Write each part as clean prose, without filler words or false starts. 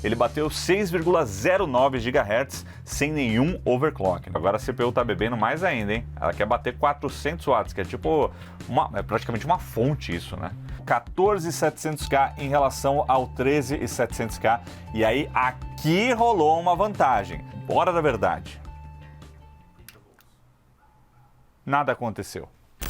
ele bateu 6,09 GHz sem nenhum overclock. Agora a CPU tá bebendo mais ainda, hein? Ela quer bater 400 watts, que é tipo é praticamente uma fonte isso, né? 14700K em relação ao 13700K. E aí aqui rolou uma vantagem. Bora da verdade. Nada aconteceu.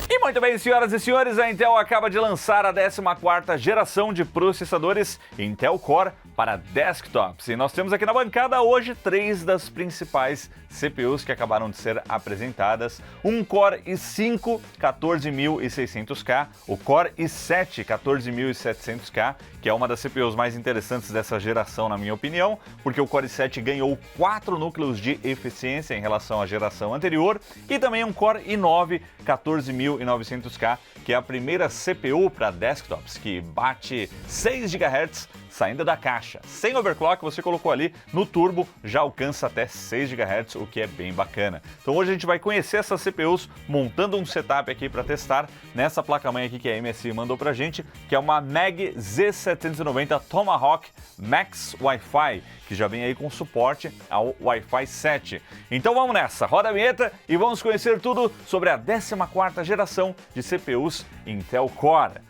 E muito bem, senhoras e senhores, a Intel acaba de lançar a 14ª geração de processadores Intel Core para desktops. E nós temos aqui na bancada hoje 3 das principais CPUs que acabaram de ser apresentadas. Um Core i5 14600K, o Core i7 14700K, que é uma das CPUs mais interessantes dessa geração, na minha opinião, porque o Core i7 ganhou 4 núcleos de eficiência em relação à geração anterior, e também um Core i9 14900K, que é a primeira CPU para desktops, que bate 6 GHz saindo da caixa. Sem overclock, você colocou ali no turbo, já alcança até 6 GHz, o que é bem bacana. Então hoje a gente vai conhecer essas CPUs, montando um setup aqui para testar nessa placa-mãe aqui que a MSI mandou pra gente, que é uma MAG Z790 Tomahawk Max Wi-Fi, que já vem aí com suporte ao Wi-Fi 7. Então vamos nessa, roda a vinheta e vamos conhecer tudo sobre a 14ª geração de CPUs Intel Core.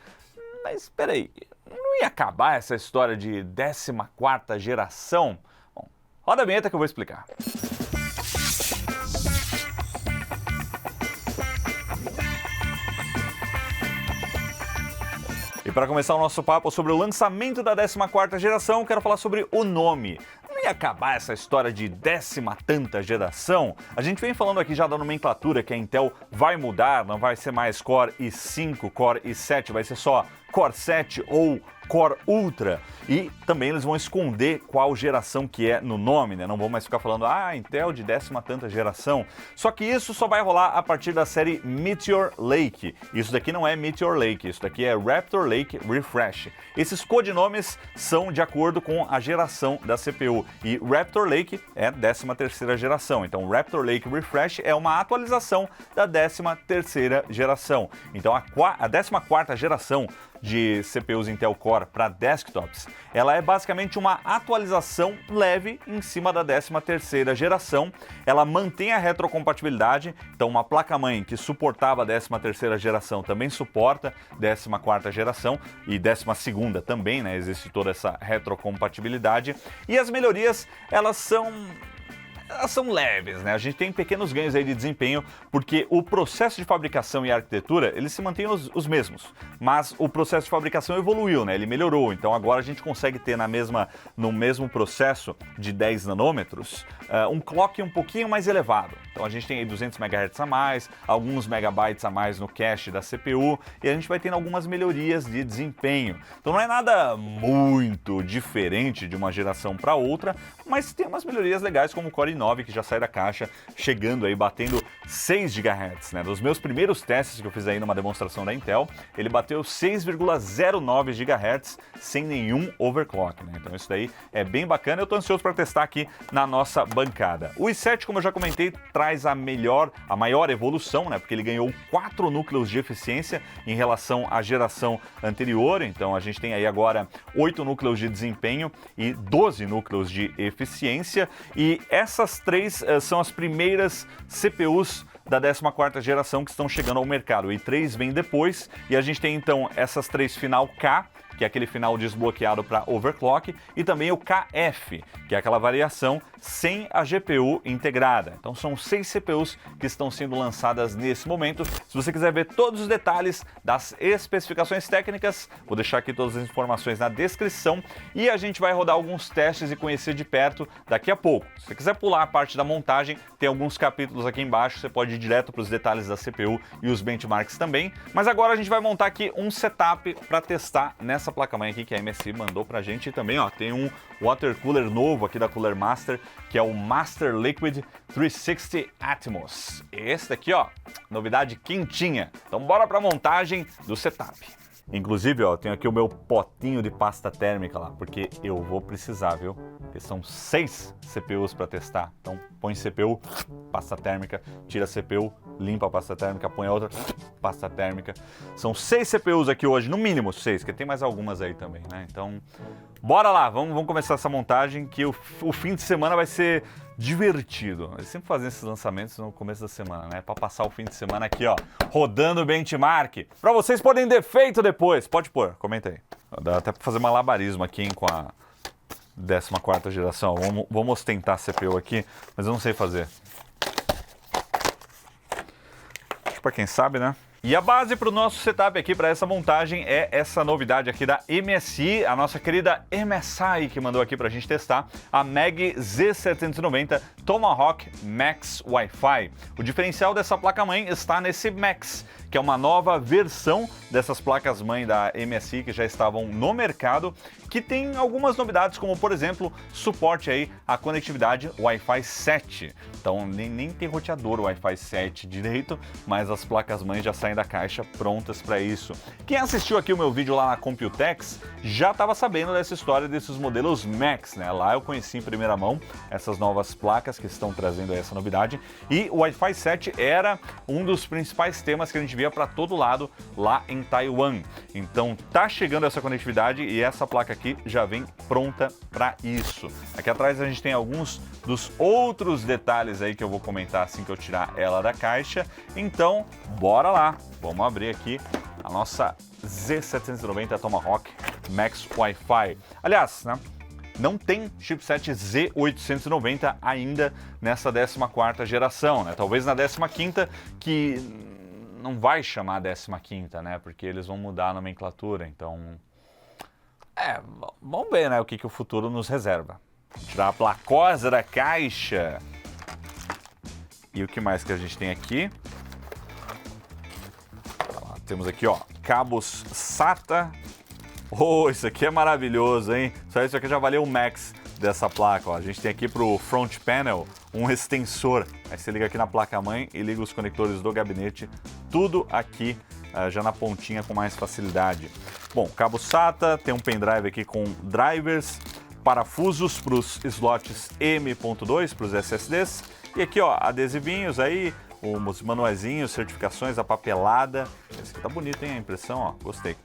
Mas espera aí, não ia acabar essa história de 14ª geração? Bom, roda a vinheta que eu vou explicar. E para começar o nosso papo sobre o lançamento da 14ª geração, quero falar sobre o nome. Não ia acabar essa história de 10ª tanta geração? A gente vem falando aqui já da nomenclatura que a Intel vai mudar, não vai ser mais Core i5, Core i7, vai ser só Core 7 ou Core Ultra, e também eles vão esconder qual geração que é no nome, né? Não vão mais ficar falando, Intel de 10ª tanta geração. Só que isso só vai rolar a partir da série Meteor Lake. Isso daqui não é Meteor Lake, isso daqui é Raptor Lake Refresh. Esses codinomes são de acordo com a geração da CPU, e Raptor Lake é 13ª geração. Então Raptor Lake Refresh é uma atualização da 13ª geração. Então a 14ª geração de CPUs Intel Core para desktops, ela é basicamente uma atualização leve em cima da 13ª geração. Ela mantém a retrocompatibilidade, então uma placa-mãe que suportava a 13ª geração também suporta 14ª geração, e 12ª também, né? Existe toda essa retrocompatibilidade. E as melhorias, elas são leves, né? A gente tem pequenos ganhos aí de desempenho, porque o processo de fabricação e arquitetura, eles se mantêm os mesmos, mas o processo de fabricação evoluiu, né? Ele melhorou, então agora a gente consegue ter no mesmo processo de 10 nanômetros, um clock um pouquinho mais elevado. Então a gente tem aí 200 MHz a mais, alguns megabytes a mais no cache da CPU, e a gente vai tendo algumas melhorias de desempenho. Então não é nada muito diferente de uma geração para outra, mas tem umas melhorias legais, como o Core i9, que já sai da caixa, chegando aí, batendo 6 GHz, né? Dos meus primeiros testes que eu fiz aí numa demonstração da Intel, ele bateu 6,09 GHz sem nenhum overclock, né? Então isso daí é bem bacana, eu tô ansioso para testar aqui na nossa bancada. O i7, como eu já comentei, traz a maior evolução, né? Porque ele ganhou 4 núcleos de eficiência em relação à geração anterior, então a gente tem aí agora 8 núcleos de desempenho e 12 núcleos de eficiência, e essas 3 são as primeiras CPUs da 14ª geração que estão chegando ao mercado. O i3 vem depois, e a gente tem então essas 3 final K, que é aquele final desbloqueado para overclock, e também o KF, que é aquela variação sem a GPU integrada. Então são 6 CPUs que estão sendo lançadas nesse momento. Se você quiser ver todos os detalhes das especificações técnicas, vou deixar aqui todas as informações na descrição, e a gente vai rodar alguns testes e conhecer de perto daqui a pouco. Se você quiser pular a parte da montagem, tem alguns capítulos aqui embaixo, você pode ir direto para os detalhes da CPU e os benchmarks também. Mas agora a gente vai montar aqui um setup para testar nessa placa-mãe aqui que a MSI mandou pra gente, e também tem um water cooler novo aqui da Cooler Master, que é o Master Liquid 360 Atmos. Esse daqui, novidade quentinha. Então bora pra montagem do setup. Inclusive, tenho aqui o meu potinho de pasta térmica lá, porque eu vou precisar, viu? Porque são 6 CPUs para testar. Então, põe CPU, pasta térmica, tira a CPU, limpa a pasta térmica, põe a outra, pasta térmica. São 6 CPUs aqui hoje, no mínimo 6, porque tem mais algumas aí também, né? Então, Bora lá, vamos começar essa montagem que o fim de semana vai ser divertido. Eles sempre fazem esses lançamentos no começo da semana, né? Pra passar o fim de semana aqui, ó, rodando o benchmark. Pra vocês poderem defeito depois. Pode pôr, comenta aí. Dá até pra fazer malabarismo aqui, hein, com a 14ª geração. Vamos ostentar a CPU aqui, mas eu não sei fazer. Acho que pra quem sabe, né? E a base para o nosso setup aqui, para essa montagem, é essa novidade aqui da MSI, a nossa querida MSI que mandou aqui para a gente testar, a MAG Z790 Tomahawk Max Wi-Fi. O diferencial dessa placa-mãe está nesse Max, que é uma nova versão dessas placas-mãe da MSI que já estavam no mercado, que tem algumas novidades, como por exemplo, suporte aí à conectividade Wi-Fi 7. Então nem tem roteador Wi-Fi 7 direito, mas as placas-mães já saem da caixa prontas para isso. Quem assistiu aqui o meu vídeo lá na Computex já estava sabendo dessa história desses modelos Max, né? Lá eu conheci em primeira mão essas novas placas que estão trazendo essa novidade, e o Wi-Fi 7 era um dos principais temas que a gente via para todo lado lá em Taiwan. Então tá chegando essa conectividade e essa placa aqui já vem pronta para isso. Aqui atrás a gente tem alguns dos outros detalhes aí que eu vou comentar assim que eu tirar ela da caixa. Então, bora lá! Vamos abrir aqui a nossa Z790 Tomahawk Max Wi-Fi. Aliás, né, não tem chipset Z890 ainda nessa 14ª geração, né? Talvez na 15ª, que não vai chamar 15ª, né? Porque eles vão mudar a nomenclatura, então... vamos ver, né, o que o futuro nos reserva. Vou tirar a placosa da caixa. E o que mais que a gente tem aqui? Temos aqui, ó, cabos SATA. Oh, isso aqui é maravilhoso, hein? Só isso aqui já valeu o Max dessa placa, ó. A gente tem aqui pro front panel um extensor. Aí você liga aqui na placa-mãe e liga os conectores do gabinete. Tudo aqui já na pontinha com mais facilidade. Bom, cabo SATA, tem um pendrive aqui com drivers, parafusos para os slots M.2, para os SSDs. E aqui, ó, adesivinhos aí, os manuaizinhos, certificações, a papelada. Esse aqui tá bonito, hein, a impressão, ó, gostei.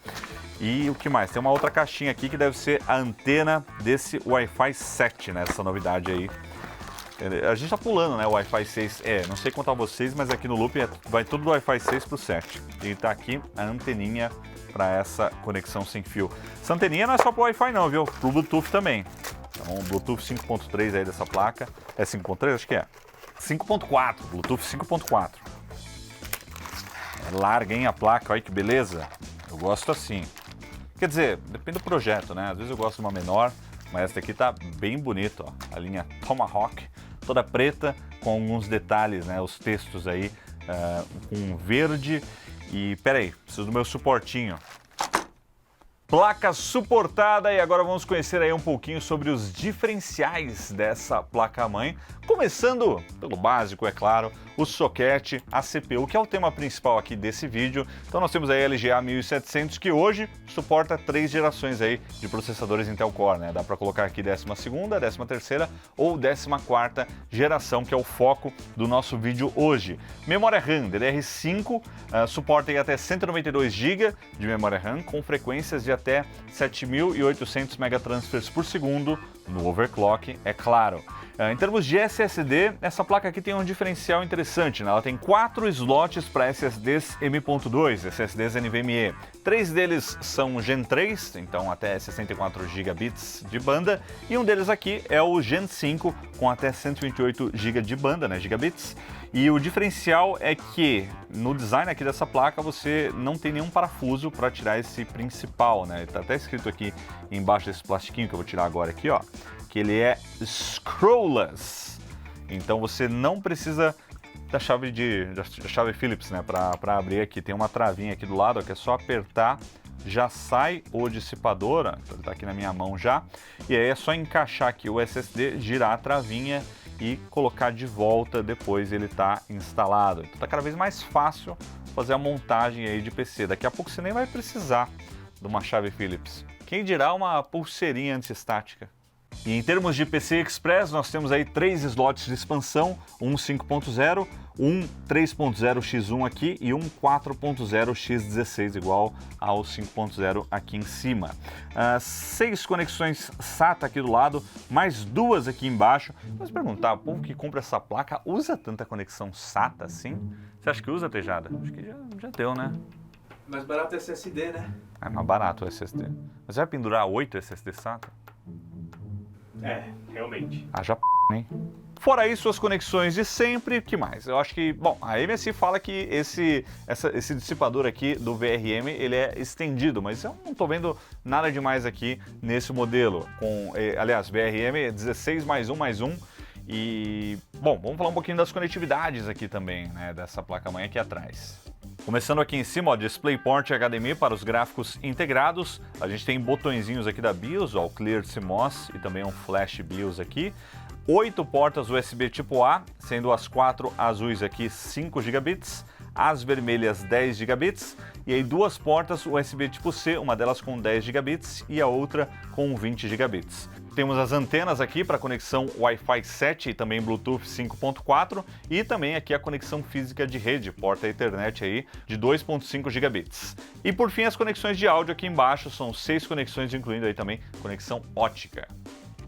E o que mais? Tem uma outra caixinha aqui que deve ser a antena desse Wi-Fi 7, né, essa novidade aí. A gente tá pulando, né, o Wi-Fi 6, não sei contar vocês, mas aqui no Loop vai tudo do Wi-Fi 6 pro 7. E tá aqui a anteninha para essa conexão sem fio. Essa anteninha não é só pro Wi-Fi não, viu? Pro Bluetooth também. Então, Bluetooth 5.3 aí dessa placa. É 5.3? Acho que é. 5.4, Bluetooth 5.4. Larga, hein, a placa, olha que beleza. Eu gosto assim. Quer dizer, depende do projeto, né? Às vezes eu gosto de uma menor, mas essa daqui tá bem bonita, ó. A linha Tomahawk, toda preta, com alguns detalhes, né? Os textos aí com verde. E peraí, preciso do meu suportinho. Placa suportada, e agora vamos conhecer aí um pouquinho sobre os diferenciais dessa placa-mãe. Começando pelo básico, é claro, o socket, a CPU, que é o tema principal aqui desse vídeo. Então nós temos aí a LGA 1700, que hoje suporta 3 gerações aí de processadores Intel Core, né? Dá para colocar aqui 12ª, 13ª ou 14ª geração, que é o foco do nosso vídeo hoje. Memória RAM DDR5, suporta aí até 192 GB de memória RAM, com frequências de até 7.800 megatransfers por segundo, no overclock, é claro. Em termos de SSD, essa placa aqui tem um diferencial interessante, né? Ela tem 4 slots para SSDs M.2, SSDs NVMe. 3 deles são Gen 3, então até 64 gigabits de banda, e um deles aqui é o Gen 5, com até 128 GB de banda, né, gigabits. E o diferencial é que no design aqui dessa placa você não tem nenhum parafuso para tirar esse principal, né? Está até escrito aqui embaixo desse plastiquinho que eu vou tirar agora aqui, ó, que ele é screwless. Então você não precisa da chave Phillips, né, para abrir aqui. Tem uma travinha aqui do lado, ó, que é só apertar, já sai o dissipador, ó, então ele tá aqui na minha mão já. E aí é só encaixar aqui o SSD, girar a travinha e colocar de volta depois ele tá instalado. Então tá cada vez mais fácil fazer a montagem aí de PC. Daqui a pouco você nem vai precisar de uma chave Phillips. Quem dirá uma pulseirinha anti-estática. E em termos de PCI Express, nós temos aí 3 slots de expansão, um 5.0, um 3.0x1 aqui e um 4.0x16 igual ao 5.0 aqui em cima. 6 conexões SATA aqui do lado, mais 2 aqui embaixo. Vamos perguntar, o povo que compra essa placa usa tanta conexão SATA assim? Você acha que usa, Tejada? Acho que já deu, né? Mais barato é SSD, né? É mais barato o SSD. Mas vai pendurar 8 SSD SATA? É, realmente. Haja p***, hein? Fora isso, as conexões de sempre, que mais? Eu acho que, bom, a MSI fala que esse dissipador aqui do VRM, ele é estendido, mas eu não tô vendo nada demais aqui nesse modelo. Aliás, VRM 16 mais um. E, bom, vamos falar um pouquinho das conectividades aqui também, né, dessa placa-mãe aqui atrás. Começando aqui em cima, ó, DisplayPort HDMI para os gráficos integrados. A gente tem botõezinhos aqui da BIOS, ó, o Clear CMOS e também um Flash BIOS aqui. 8 portas USB tipo A, sendo as 4 azuis aqui 5 GB, as vermelhas 10 GB e aí 2 portas USB tipo C, uma delas com 10 GB e a outra com 20 GB. Temos as antenas aqui para conexão Wi-Fi 7 e também Bluetooth 5.4 e também aqui a conexão física de rede, porta Ethernet aí de 2.5 GB. E por fim as conexões de áudio aqui embaixo, são 6 conexões incluindo aí também conexão ótica.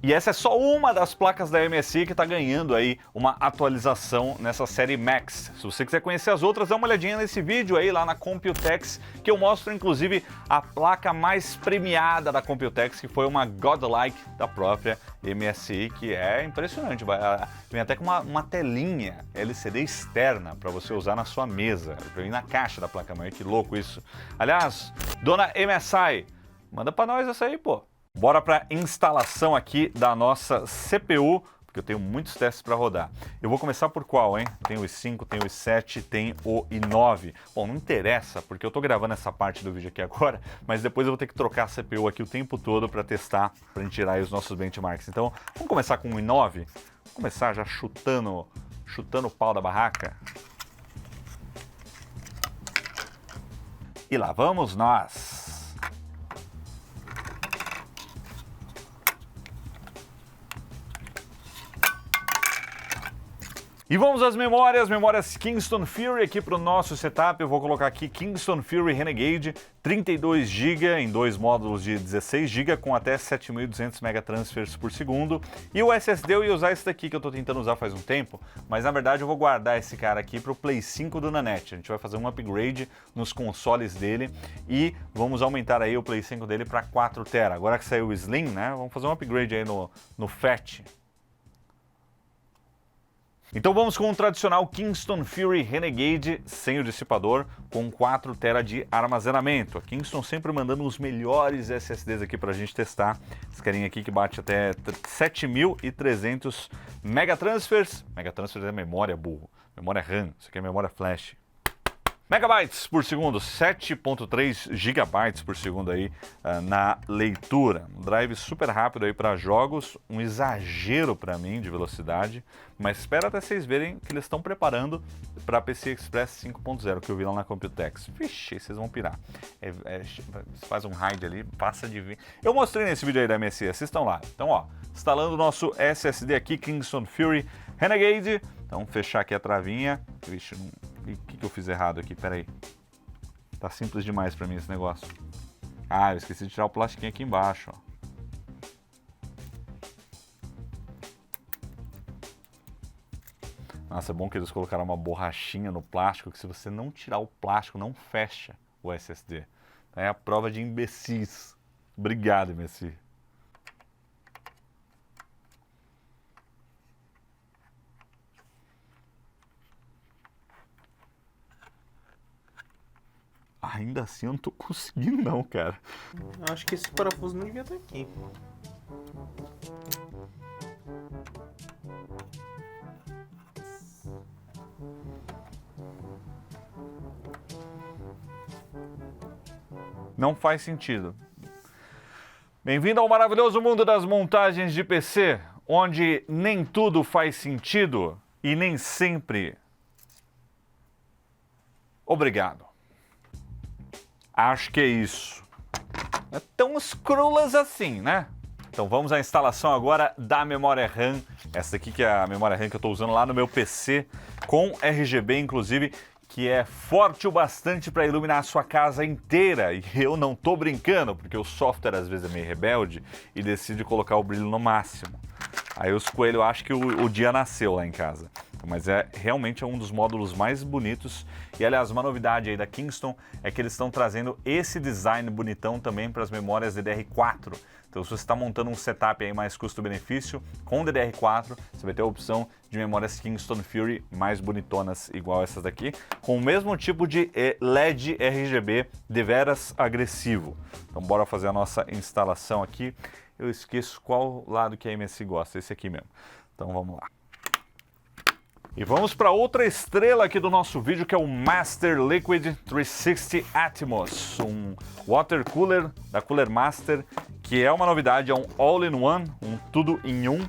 E essa é só uma das placas da MSI que está ganhando aí uma atualização nessa série Max. Se você quiser conhecer as outras, dá uma olhadinha nesse vídeo aí lá na Computex, que eu mostro inclusive a placa mais premiada da Computex, que foi uma Godlike da própria MSI, que é impressionante. Vem até com uma telinha LCD externa para você usar na sua mesa. Vem na caixa da placa-mãe, que louco isso. Aliás, dona MSI, manda para nós essa aí, pô. Bora para instalação aqui da nossa CPU, porque eu tenho muitos testes para rodar. Eu vou começar por qual, hein? Tem o i5, tem o i7, tem o i9. Bom, não interessa, porque eu tô gravando essa parte do vídeo aqui agora, mas depois eu vou ter que trocar a CPU aqui o tempo todo para testar, para gente tirar aí os nossos benchmarks. Então, vamos começar com o i9? Vamos começar já chutando o pau da barraca. E lá vamos nós! E vamos às memórias Kingston Fury aqui para o nosso setup. Eu vou colocar aqui Kingston Fury Renegade, 32 GB em 2 módulos de 16 GB com até 7.200 megatransfers por segundo. E o SSD eu ia usar esse daqui que eu estou tentando usar faz um tempo, mas na verdade eu vou guardar esse cara aqui para o Play 5 do Nanete. A gente vai fazer um upgrade nos consoles dele e vamos aumentar aí o Play 5 dele para 4 TB. Agora que saiu o Slim, né, vamos fazer um upgrade aí no Fat. Então vamos com o tradicional Kingston Fury Renegade sem o dissipador com 4 TB de armazenamento. A Kingston sempre mandando os melhores SSDs aqui pra gente testar. Esse carinha aqui que bate até 7.300 megatransfers. Megatransfers é memória, burro. Memória RAM, isso aqui é memória flash. Megabytes por segundo, 7.3 gigabytes por segundo aí na leitura. Um drive super rápido aí para jogos, um exagero para mim de velocidade, mas espera até vocês verem que eles estão preparando para PC Express 5.0 que eu vi lá na Computex. Vixe, vocês vão pirar. Faz um raid ali, passa de 20. Eu mostrei nesse vídeo aí da MSI, assistam lá. Então, ó, instalando o nosso SSD aqui, Kingston Fury Renegade. Então, fechar aqui a travinha. Vixe, o que eu fiz errado aqui? Pera aí. Tá simples demais pra mim esse negócio. Ah, eu esqueci de tirar o plastiquinho aqui embaixo, ó. Nossa, é bom que eles colocaram uma borrachinha no plástico, que se você não tirar o plástico, não fecha o SSD. É a prova de imbecis. Obrigado, MSI. Ainda assim eu não tô conseguindo não, cara. Eu acho que esse parafuso não devia estar aqui. Não faz sentido. Bem-vindo ao maravilhoso mundo das montagens de PC, onde nem tudo faz sentido e nem sempre. Obrigado. Acho que é isso. É tão escrolas assim, né? Então vamos à instalação agora da memória RAM. Essa aqui que é a memória RAM que eu estou usando lá no meu PC, com RGB inclusive, que é forte o bastante para iluminar a sua casa inteira. E eu não tô brincando, porque o software às vezes é meio rebelde e decide colocar o brilho no máximo. Aí os coelhos acham que o dia nasceu lá em casa. Mas realmente é um dos módulos mais bonitos. E aliás, uma novidade aí da Kingston é que eles estão trazendo esse design bonitão também para as memórias DDR4. Então se você está montando um setup aí mais custo-benefício com DDR4, você vai ter a opção de memórias Kingston Fury mais bonitonas, igual essas daqui, com o mesmo tipo de LED RGB deveras agressivo. Então bora fazer a nossa instalação aqui. Eu esqueço qual lado que a MSI gosta, esse aqui mesmo. Então vamos lá. E vamos para outra estrela aqui do nosso vídeo, que é o Master Liquid 360 Atmos, um water cooler da Cooler Master, que é uma novidade, é um all-in-one, um tudo em um,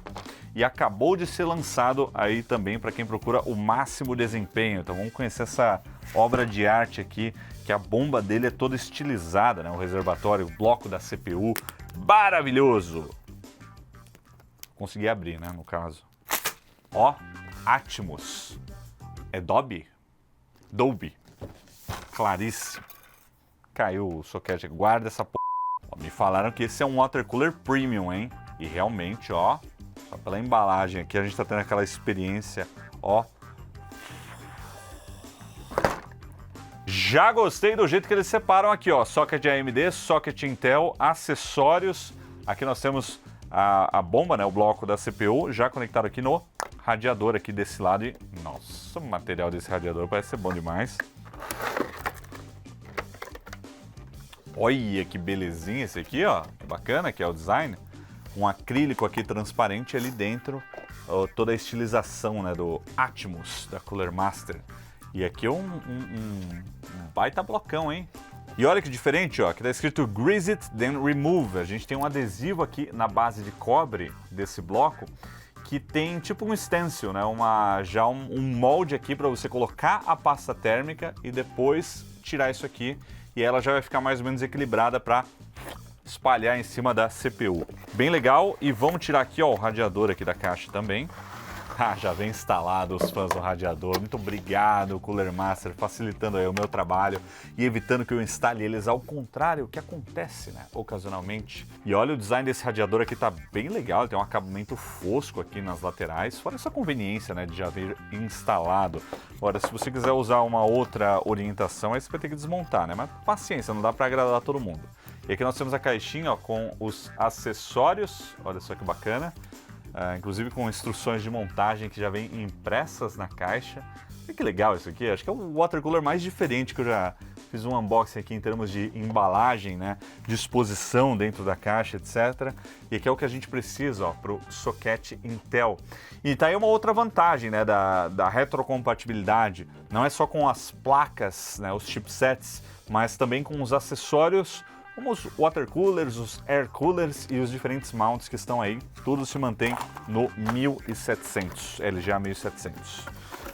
e acabou de ser lançado aí também para quem procura o máximo desempenho. Então vamos conhecer essa obra de arte aqui, que a bomba dele é toda estilizada, né? O reservatório, o bloco da CPU, maravilhoso! Consegui abrir, né, no caso. Ó, Atmos. É Dolby? Dolby. Claríssimo. Caiu o soquete. Guarda essa p... Me falaram que esse é um water cooler premium, hein? E realmente, ó, só pela embalagem aqui a gente tá tendo aquela experiência, ó. Já gostei do jeito que eles separam aqui, ó. Socket AMD, socket Intel, acessórios. Aqui nós temos a bomba, né? O bloco da CPU já conectado aqui no radiador aqui desse lado. E, nossa, o material desse radiador parece ser bom demais. Olha que belezinha esse aqui, ó. Bacana que é o design. Um acrílico aqui transparente ali dentro. Toda a estilização, né, do Atmos, da Cooler Master. E aqui é um baita blocão, hein? E olha que diferente, ó, que tá escrito Grease It, Then Remove. A gente tem um adesivo aqui na base de cobre desse bloco, que tem tipo um stencil, né? Um molde aqui para você colocar a pasta térmica e depois tirar isso aqui. E ela já vai ficar mais ou menos equilibrada para espalhar em cima da CPU. Bem legal. E vamos tirar aqui, ó, o radiador aqui da caixa também. Ah, já vem instalado os fãs do radiador. Muito obrigado, Cooler Master, facilitando aí o meu trabalho e evitando que eu instale eles ao contrário, o que acontece, né, ocasionalmente. E olha, o design desse radiador aqui tá bem legal, ele tem um acabamento fosco aqui nas laterais, fora essa conveniência, né, de já vir instalado. Agora, se você quiser usar uma outra orientação, aí você vai ter que desmontar, né, mas paciência, não dá para agradar todo mundo. E aqui nós temos a caixinha, ó, com os acessórios, olha só que bacana. Inclusive com instruções de montagem que já vem impressas na caixa. E que legal isso aqui, acho que é o water cooler mais diferente que eu já fiz um unboxing aqui em termos de embalagem, né, disposição dentro da caixa, etc. E aqui é o que a gente precisa, ó, para o socket Intel. E tá aí uma outra vantagem, né, da retrocompatibilidade, não é só com as placas, né, os chipsets, mas também com os acessórios, como os water coolers, os air coolers e os diferentes mounts que estão aí, tudo se mantém no 1700, LGA 1700.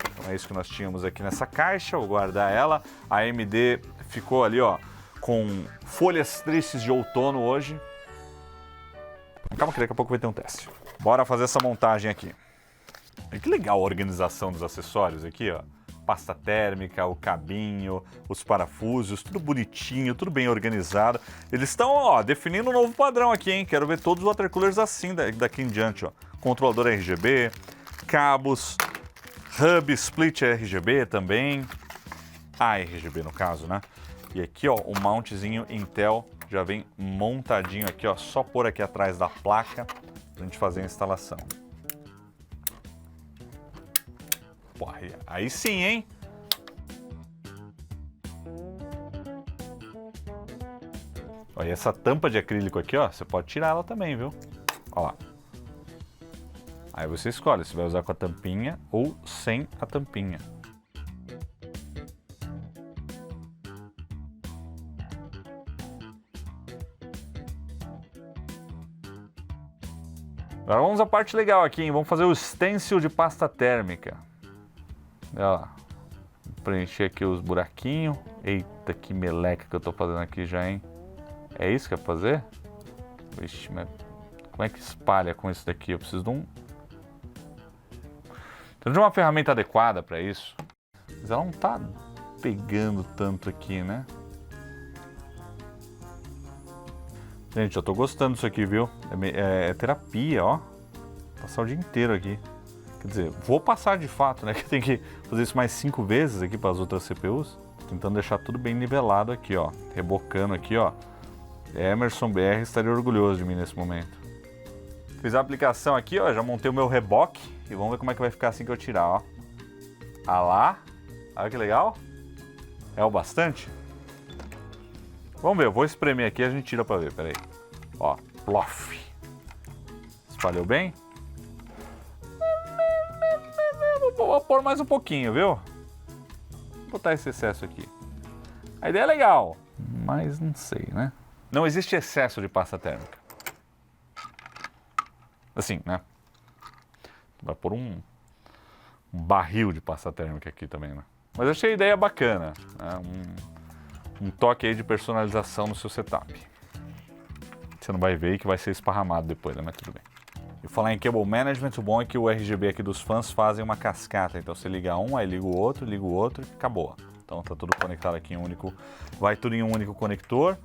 Então é isso que nós tínhamos aqui nessa caixa, vou guardar ela. A AMD ficou ali, ó, com folhas tristes de outono hoje. Calma que daqui a pouco vai ter um teste. Bora fazer essa montagem aqui. E que legal a organização dos acessórios aqui, ó. Pasta térmica, o cabinho, os parafusos, tudo bonitinho, tudo bem organizado. Eles estão, ó, definindo um novo padrão aqui, hein? Quero ver todos os water coolers assim daqui em diante, ó. Controlador RGB, cabos, hub split RGB também. RGB no caso, né? E aqui, ó, o mountzinho Intel já vem montadinho aqui, ó. Só pôr aqui atrás da placa pra gente fazer a instalação. Pô, aí sim, hein? Olha, essa tampa de acrílico aqui, ó, você pode tirar ela também, viu? Ó lá. Aí você escolhe se vai usar com a tampinha ou sem a tampinha. Agora vamos à parte legal aqui, hein? Vamos fazer o stencil de pasta térmica. Olha lá. Preencher aqui os buraquinhos. Eita, que meleca que eu tô fazendo aqui já, hein? É isso que é pra fazer? Vixe, mas Como é que espalha com isso daqui? Eu preciso de um... Preciso de uma ferramenta adequada para isso. Mas ela não tá pegando tanto aqui, né? Gente, eu tô gostando disso aqui, viu? É terapia, ó. Passar o dia inteiro aqui. Quer dizer, vou passar de fato, né? Que eu tenho que fazer isso mais 5 vezes aqui para as outras CPUs. Tentando deixar tudo bem nivelado aqui, ó. Rebocando aqui, ó. Emerson BR estaria orgulhoso de mim nesse momento. Fiz a aplicação aqui, ó. Já montei o meu reboque. E vamos ver como é que vai ficar assim que eu tirar, ó. Ah lá. Olha que legal. É o bastante? Vamos ver, eu vou espremer aqui e a gente tira pra ver, peraí. Ó, plof. Espalhou bem? Vou pôr mais um pouquinho, viu? Vou botar esse excesso aqui. A ideia é legal, mas não sei, né? Não existe excesso de pasta térmica. Assim, né? Vai pôr um barril de pasta térmica aqui também, né? Mas achei a ideia bacana, né? Um toque aí de personalização no seu setup. Você não vai ver que vai ser esparramado depois, né? Mas tudo bem. E falar em Cable Management, o bom é que o RGB aqui dos fãs fazem uma cascata. Então você liga um, aí liga o outro e acabou. Então tá tudo conectado aqui em um único... Vai tudo em um único conector.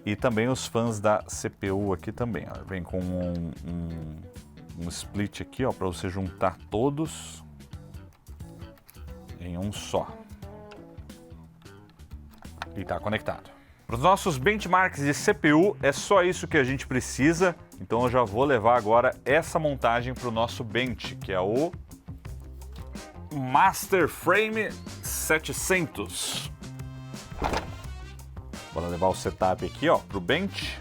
E também os fãs da CPU aqui também, ó. Vem com um split aqui, ó, para você juntar todos em um só. E está conectado. Para os nossos benchmarks de CPU, é só isso que a gente precisa. Então eu já vou levar agora essa montagem para o nosso bench, que é o Master Frame 700. Bora levar o setup aqui, ó, para o bench.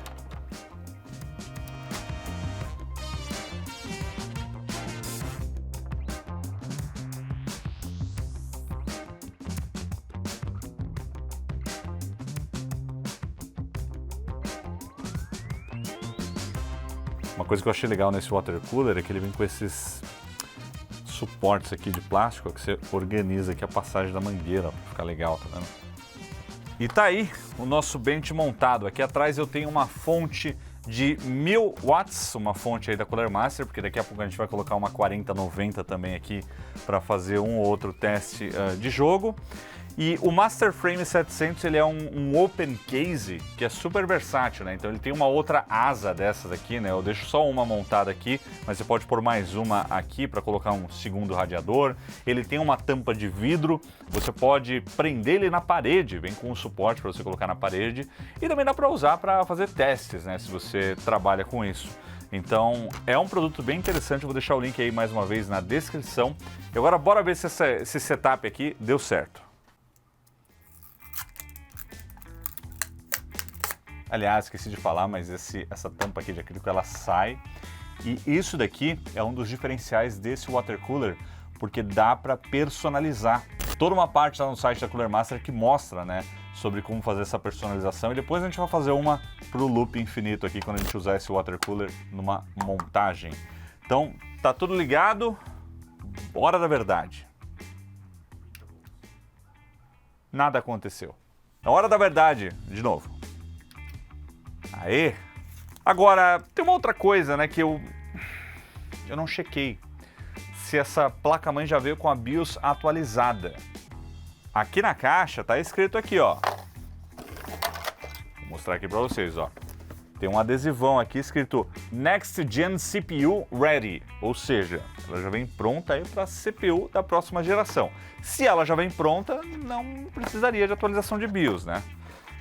Uma coisa que eu achei legal nesse water cooler é que ele vem com esses suportes aqui de plástico que você organiza aqui a passagem da mangueira para ficar legal, tá vendo? E tá aí o nosso bench montado. Aqui atrás eu tenho uma fonte de 1000 watts, uma fonte aí da Cooler Master, porque daqui a pouco a gente vai colocar uma 4090 também aqui para fazer um ou outro teste de jogo. E o Master Frame 700 ele é um open case que é super versátil, né? Então ele tem uma outra asa dessas aqui, né? Eu deixo só uma montada aqui, mas você pode pôr mais uma aqui para colocar um segundo radiador. Ele tem uma tampa de vidro, você pode prender ele na parede, vem com um suporte para você colocar na parede. E também dá para usar para fazer testes, né? Se você trabalha com isso. Então é um produto bem interessante, eu vou deixar o link aí mais uma vez na descrição. E agora bora ver se esse setup aqui deu certo. Aliás, esqueci de falar, mas essa tampa aqui de acrílico ela sai. E isso daqui é um dos diferenciais desse water cooler, porque dá para personalizar. Toda uma parte lá no site da Cooler Master que mostra, né, sobre como fazer essa personalização. E depois a gente vai fazer uma pro loop infinito aqui quando a gente usar esse water cooler numa montagem. Então, tá tudo ligado. Hora da verdade. Nada aconteceu. A hora da verdade, de novo. Aê! Agora, tem uma outra coisa, né, que eu não chequei. Se essa placa-mãe já veio com a BIOS atualizada. Aqui na caixa tá escrito aqui, ó. Vou mostrar aqui pra vocês, ó. Tem um adesivão aqui escrito Next Gen CPU Ready. Ou seja, ela já vem pronta aí para CPU da próxima geração. Se ela já vem pronta, não precisaria de atualização de BIOS, né?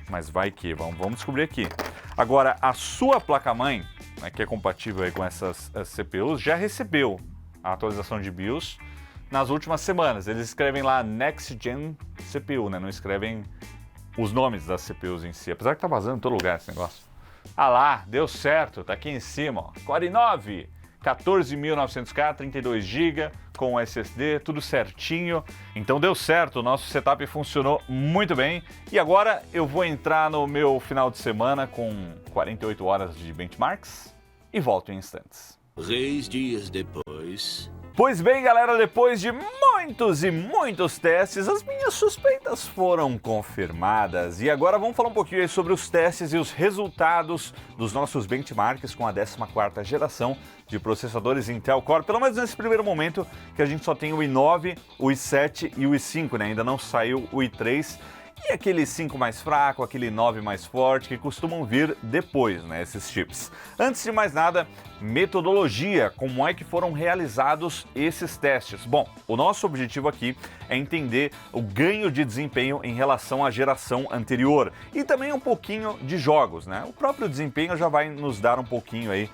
Mas vai que, vamos descobrir aqui. Agora, a sua placa-mãe, né, que é compatível aí com essas CPUs, já recebeu a atualização de BIOS nas últimas semanas. Eles escrevem lá Next Gen CPU, né? Não escrevem os nomes das CPUs em si. Apesar que tá vazando em todo lugar esse negócio. Ah lá, deu certo, tá aqui em cima, ó. Core i9, 14.900K, 32 GB, com SSD, tudo certinho. Então deu certo, o nosso setup funcionou muito bem. E agora eu vou entrar no meu final de semana com 48 horas de benchmarks e volto em instantes. 3 dias depois... Pois bem, galera, depois de muitos e muitos testes, as minhas suspeitas foram confirmadas. E agora vamos falar um pouquinho aí sobre os testes e os resultados dos nossos benchmarks com a 14ª geração de processadores Intel Core. Pelo menos nesse primeiro momento que a gente só tem o i9, o i7 e o i5, né? Ainda não saiu o i3. E aquele i5 mais fraco, aquele i9 mais forte, que costumam vir depois, né, esses chips. Antes de mais nada, metodologia, como é que foram realizados esses testes? Bom, o nosso objetivo aqui é entender o ganho de desempenho em relação à geração anterior e também um pouquinho de jogos, né? O próprio desempenho já vai nos dar um pouquinho aí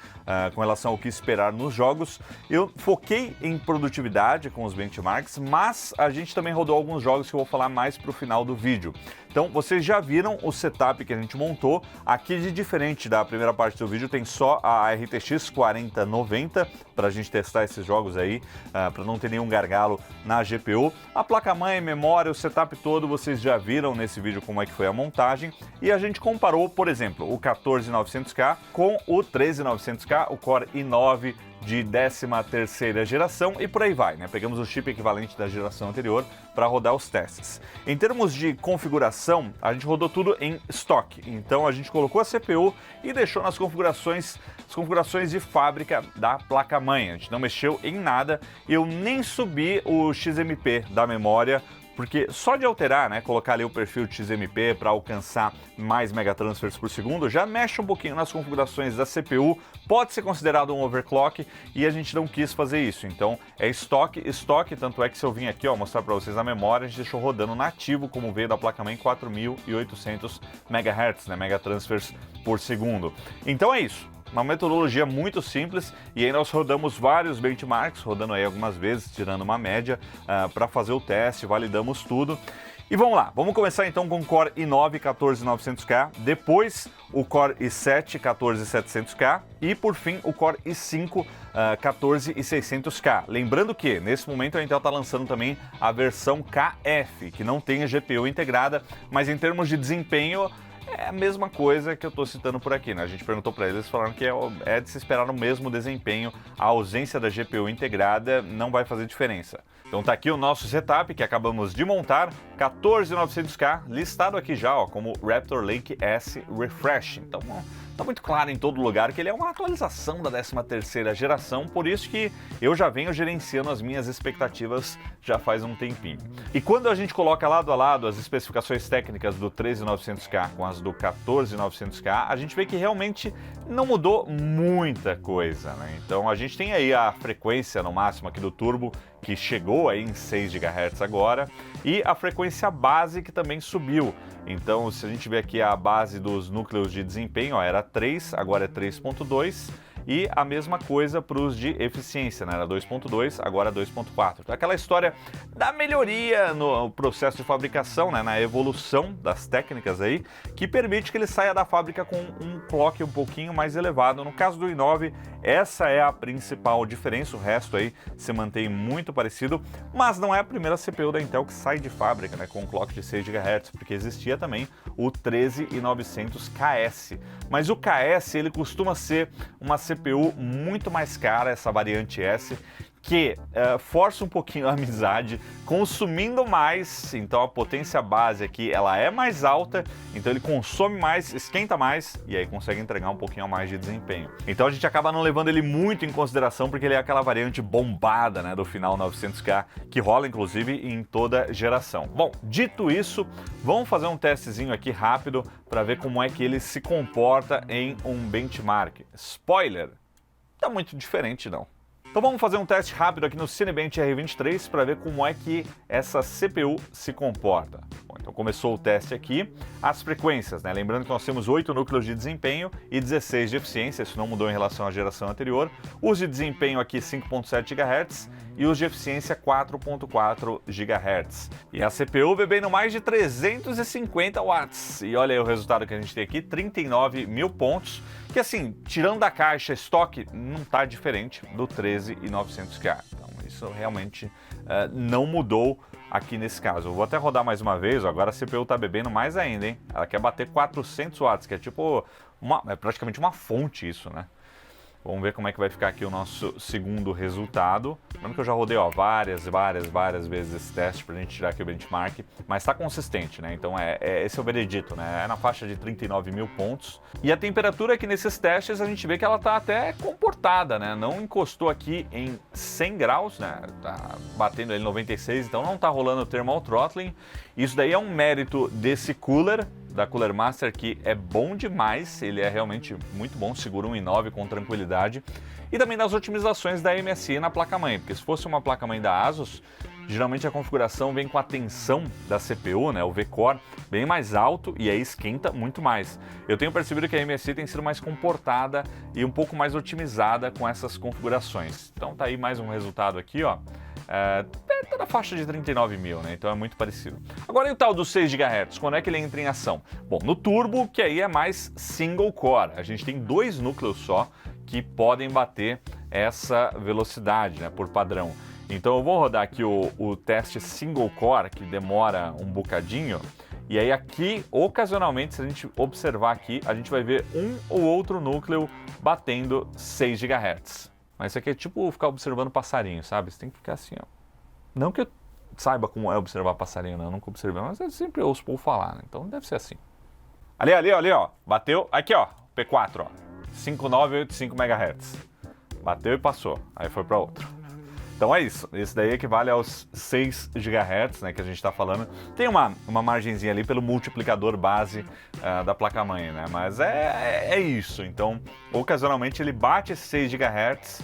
com relação ao que esperar nos jogos. Eu foquei em produtividade com os benchmarks, mas a gente também rodou alguns jogos que eu vou falar mais para o final do vídeo. Então, vocês já viram o setup que a gente montou. Aqui, de diferente da primeira parte do vídeo, tem só a RTX 4090 para a gente testar esses jogos aí, para não ter nenhum gargalo na GPU. A placa-mãe, memória, o setup todo, vocês já viram nesse vídeo como é que foi a montagem. E a gente comparou, por exemplo, o 14900K com o 13900K, o Core i9 de 13ª geração e por aí vai, né? Pegamos o chip equivalente da geração anterior para rodar os testes. Em termos de configuração, a gente rodou tudo em estoque. Então a gente colocou a CPU e deixou nas configurações de fábrica da placa-mãe. A gente não mexeu em nada. Eu nem subi o XMP da memória, porque só de alterar, né, colocar ali o perfil XMP para alcançar mais megatransfers por segundo, já mexe um pouquinho nas configurações da CPU, pode ser considerado um overclock e a gente não quis fazer isso. Então é estoque, tanto é que se eu vim aqui mostrar para vocês a memória, a gente deixou rodando nativo, como veio da placa-mãe, 4.800 MHz, né, megatransfers por segundo. Então é isso. Uma metodologia muito simples e aí nós rodamos vários benchmarks, rodando aí algumas vezes, tirando uma média para fazer o teste, validamos tudo. E vamos lá, vamos começar então com o Core i9 14900K, depois o Core i7 14700K e por fim o Core i5 14600K. Lembrando que nesse momento a Intel está lançando também a versão KF, que não tem a GPU integrada, mas em termos de desempenho é a mesma coisa que eu estou citando por aqui, né? A gente perguntou para eles, falaram que é de se esperar o mesmo desempenho, a ausência da GPU integrada não vai fazer diferença. Então tá aqui o nosso setup que acabamos de montar, 14900K, listado aqui já como Raptor Lake S Refresh. Então tá muito claro em todo lugar que ele é uma atualização da 13ª geração, por isso que eu já venho gerenciando as minhas expectativas já faz um tempinho. E quando a gente coloca lado a lado as especificações técnicas do 13900K com as do 14900K, a gente vê que realmente não mudou muita coisa, né? Então a gente tem aí a frequência no máximo aqui do turbo, que chegou aí em 6 GHz agora, e a frequência base que também subiu. Então, se a gente ver aqui a base dos núcleos de desempenho, era 3, agora é 3.2, e a mesma coisa para os de eficiência, né? Era 2.2, agora 2.4. Então, aquela história da melhoria no processo de fabricação, né? Na evolução das técnicas aí, que permite que ele saia da fábrica com um clock um pouquinho mais elevado. No caso do i9, essa é a principal diferença, o resto aí se mantém muito parecido, mas não é a primeira CPU da Intel que sai de fábrica, né? Com um clock de 6 GHz, porque existia também o 13900KS. Mas o KS, ele costuma ser uma CPU muito mais cara, essa variante S, que força um pouquinho a amizade, consumindo mais. Então a potência base aqui ela é mais alta, então ele consome mais, esquenta mais e aí consegue entregar um pouquinho a mais de desempenho. Então a gente acaba não levando ele muito em consideração porque ele é aquela variante bombada, né, do final 900K, que rola inclusive em toda geração. Bom, dito isso, vamos fazer um testezinho aqui rápido para ver como é que ele se comporta em um benchmark. Spoiler, tá muito diferente não. Então vamos fazer um teste rápido aqui no Cinebench R23 para ver como é que essa CPU se comporta. Bom, então começou o teste aqui. As frequências, né? Lembrando que nós temos 8 núcleos de desempenho e 16 de eficiência, isso não mudou em relação à geração anterior. Os de desempenho aqui 5.7 GHz e os de eficiência 4.4 GHz. E a CPU bebendo mais de 350 watts. E olha aí o resultado que a gente tem aqui, 39 mil pontos. Que assim, tirando da caixa estoque, não está diferente do 13900K. Então isso realmente não mudou aqui nesse caso. Eu vou até rodar mais uma vez, agora a CPU está bebendo mais ainda, hein? Ela quer bater 400 watts, que é tipo, é praticamente uma fonte isso, né? Vamos ver como é que vai ficar aqui o nosso segundo resultado. Lembrando que eu já rodei várias vezes esse teste para a gente tirar aqui o benchmark, mas está consistente, né? Então esse é o veredito, né? É na faixa de 39 mil pontos. E a temperatura aqui nesses testes a gente vê que ela está até comportada, né? Não encostou aqui em 100 graus, né? Tá batendo ele 96, então não está rolando o thermal throttling. Isso daí é um mérito desse cooler, da Cooler Master, que é bom demais, ele é realmente muito bom, segura 1.9 com tranquilidade. E também das otimizações da MSI na placa-mãe, porque se fosse uma placa-mãe da ASUS, geralmente a configuração vem com a tensão da CPU, né, o V-Core, bem mais alto e aí esquenta muito mais. Eu tenho percebido que a MSI tem sido mais comportada e um pouco mais otimizada com essas configurações. Então tá aí mais um resultado aqui, ó. Tá na faixa de 39 mil, né? Então é muito parecido. Agora e o tal dos 6 GHz? Quando é que ele entra em ação? Bom, no turbo, que aí é mais single core. A gente tem 2 núcleos só que podem bater essa velocidade, né? Por padrão. Então eu vou rodar aqui o teste single core, que demora um bocadinho. E aí aqui, ocasionalmente, se a gente observar aqui, a gente vai ver um ou outro núcleo batendo 6 GHz. Mas isso aqui é tipo ficar observando passarinho, sabe? Você tem que ficar assim, ó. Não que eu saiba como é observar passarinho, não. Eu nunca observei, mas eu sempre ouço o povo falar, né? Então deve ser assim. Ali, ó. Bateu. Aqui, ó. P4, ó. 5985 MHz. Bateu e passou. Aí foi para outro. Então é isso. Esse daí equivale aos 6 GHz, né, que a gente está falando. Tem uma margenzinha ali pelo multiplicador base da placa-mãe, né? Mas é isso. Então, ocasionalmente ele bate esses 6 GHz,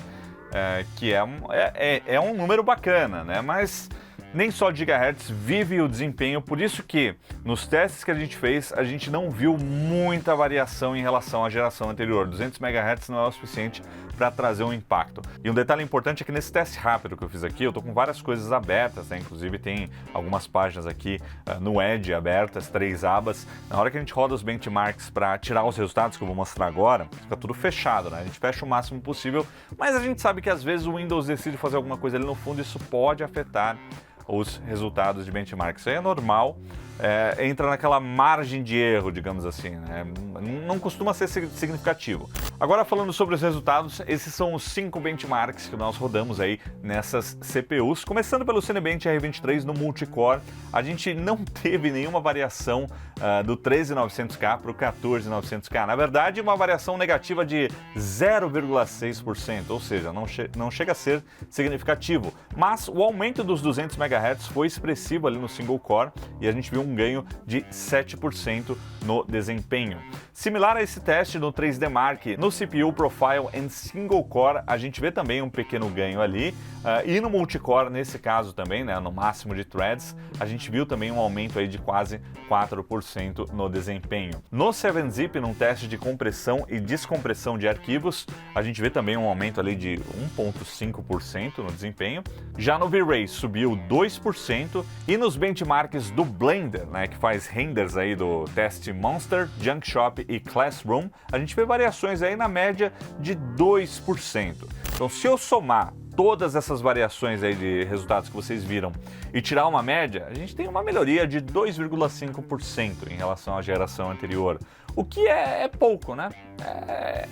que é um número bacana, né? Mas nem só de gigahertz vive o desempenho, por isso que nos testes que a gente fez, a gente não viu muita variação em relação à geração anterior. 200 MHz não é o suficiente para trazer um impacto. E um detalhe importante é que nesse teste rápido que eu fiz aqui, eu tô com várias coisas abertas, né? Inclusive tem algumas páginas aqui no Edge abertas, 3 abas. Na hora que a gente roda os benchmarks para tirar os resultados que eu vou mostrar agora, fica tudo fechado, né? A gente fecha o máximo possível, mas a gente sabe que às vezes o Windows decide fazer alguma coisa ali no fundo e isso pode afetar os resultados de benchmark. Isso aí é normal, entra naquela margem de erro, digamos assim, né? Não costuma ser significativo. Agora falando sobre os resultados, esses são os 5 benchmarks que nós rodamos aí nessas CPUs. Começando pelo Cinebench R23 no multicore, a gente não teve nenhuma variação do 13900K para o 14900K. Na verdade, uma variação negativa de 0,6%, ou seja, não chega a ser significativo. Mas o aumento dos 200 MHz foi expressivo ali no single core e a gente viu um ganho de 7% no desempenho. Similar a esse teste no 3D Mark, no CPU Profile and Single Core, a gente vê também um pequeno ganho ali, e no multicore, nesse caso também, né, no máximo de threads, a gente viu também um aumento aí de quase 4% no desempenho. No 7-Zip, num teste de compressão e descompressão de arquivos, a gente vê também um aumento ali de 1,5% no desempenho. Já no V-Ray subiu 2%, e nos benchmarks do Blender, né, que faz renders aí do teste Monster, Junk Shop e Classroom, a gente vê variações aí na média de 2%. Então, se eu somar todas essas variações aí de resultados que vocês viram e tirar uma média, a gente tem uma melhoria de 2,5% em relação à geração anterior, o que é pouco, né?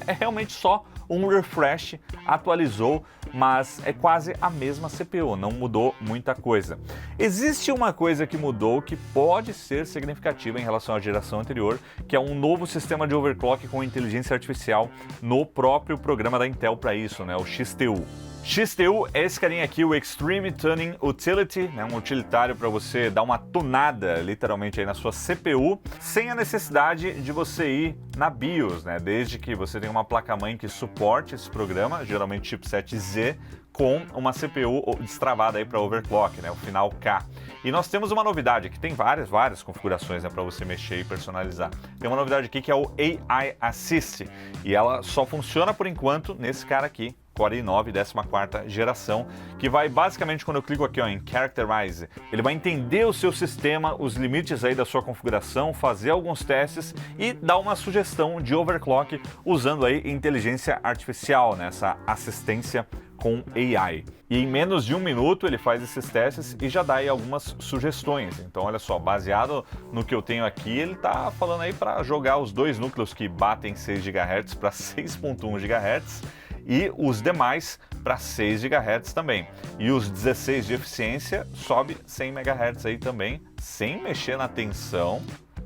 É realmente só um refresh, atualizou, mas é quase a mesma CPU, não mudou muita coisa. Existe uma coisa que mudou que pode ser significativa em relação à geração anterior, que é um novo sistema de overclock com inteligência artificial no próprio programa da Intel para isso, né? O XTU. XTU é esse carinha aqui, o Extreme Tuning Utility, né, um utilitário para você dar uma tunada, literalmente, aí na sua CPU, sem a necessidade de você ir na BIOS, né, desde que você tenha uma placa-mãe que suporte esse programa, geralmente chipset Z, com uma CPU destravada aí para overclock, né, o final K. E nós temos uma novidade aqui, tem várias configurações, né, para você mexer e personalizar. Tem uma novidade aqui que é o AI Assist, e ela só funciona por enquanto nesse cara aqui, Core i9, 14ª geração, que vai basicamente, quando eu clico aqui ó, em Characterize, ele vai entender o seu sistema, os limites aí da sua configuração, fazer alguns testes e dar uma sugestão de overclock usando aí inteligência artificial, né, essa assistência com AI. E em menos de 1 minuto ele faz esses testes e já dá aí algumas sugestões. Então olha só, baseado no que eu tenho aqui, ele tá falando aí para jogar os 2 núcleos que batem 6 GHz para 6.1 GHz, e os demais para 6 GHz também. E os 16 de eficiência sobe 100 MHz aí também, sem mexer na tensão.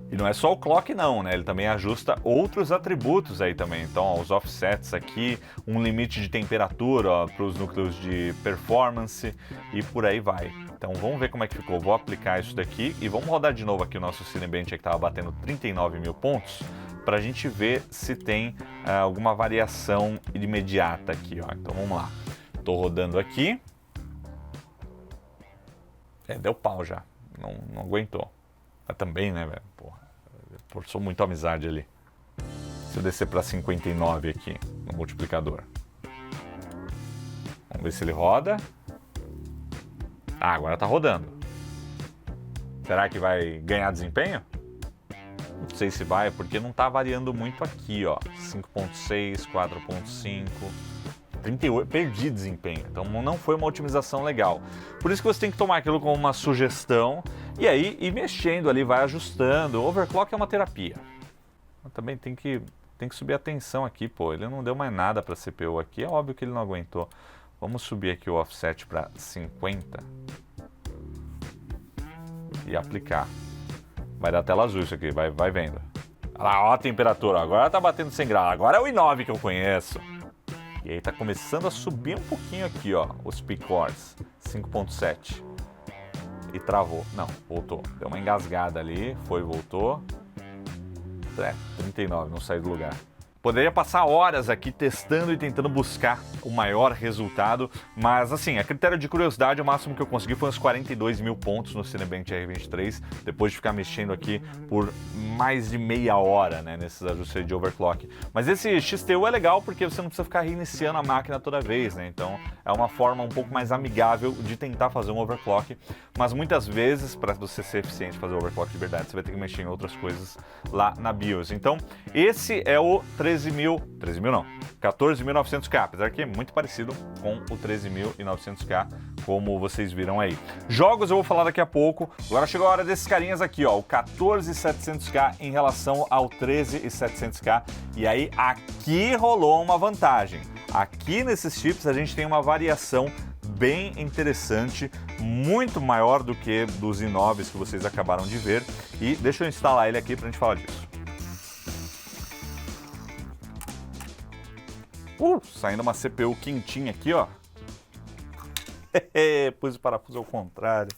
E não é só o clock não, né? Ele também ajusta outros atributos aí também. Então, ó, os offsets aqui, um limite de temperatura para os núcleos de performance e por aí vai. Então, vamos ver como é que ficou. Vou aplicar isso daqui e vamos rodar de novo aqui o nosso Cinebench que estava batendo 39 mil pontos para a gente ver se tem alguma variação imediata aqui, ó. Então, vamos lá. Estou rodando aqui. Deu pau já. Não aguentou. Mas também, né, velho? Porra, forçou muito a amizade ali. Se eu descer para 59 aqui no multiplicador. Vamos ver se ele roda. Ah, agora tá rodando. Será que vai ganhar desempenho? Não sei se vai, porque não tá variando muito aqui, ó. 5.6, 4.5... 38, perdi desempenho, então não foi uma otimização legal. Por isso que você tem que tomar aquilo como uma sugestão e aí ir mexendo ali, vai ajustando. O overclock é uma terapia. Também tem que subir a tensão aqui, pô. Ele não deu mais nada para a CPU aqui, é óbvio que ele não aguentou. Vamos subir aqui o offset para 50 e aplicar. Vai dar tela azul isso aqui, vai vendo. Olha lá, ó a temperatura, agora tá batendo 100 graus. Agora é o i9 que eu conheço. E aí tá começando a subir um pouquinho aqui, ó, os peak cores, 5.7. E travou. Não, voltou. Deu uma engasgada ali, voltou. 39, não saiu do lugar. Poderia passar horas aqui testando e tentando buscar o maior resultado, mas assim, a critério de curiosidade, o máximo que eu consegui foi uns 42 mil pontos no Cinebench R23, depois de ficar mexendo aqui por mais de meia hora, né, nesses ajustes de overclock. Mas esse XTU é legal porque você não precisa ficar reiniciando a máquina toda vez, né, então é uma forma um pouco mais amigável de tentar fazer um overclock, mas muitas vezes, para você ser eficiente fazer overclock de verdade, você vai ter que mexer em outras coisas lá na BIOS. Então, esse é o 14.900K, apesar que é muito parecido com o 13.900K, como vocês viram aí. Jogos eu vou falar daqui a pouco. Agora chegou a hora desses carinhas aqui, ó, o 14.700K em relação ao 13.700K. E aí aqui rolou uma vantagem. Aqui nesses chips a gente tem uma variação bem interessante, muito maior do que dos i9s que vocês acabaram de ver. E deixa eu instalar ele aqui pra gente falar disso. Saindo uma CPU quentinha aqui, ó. Pus o parafuso ao contrário.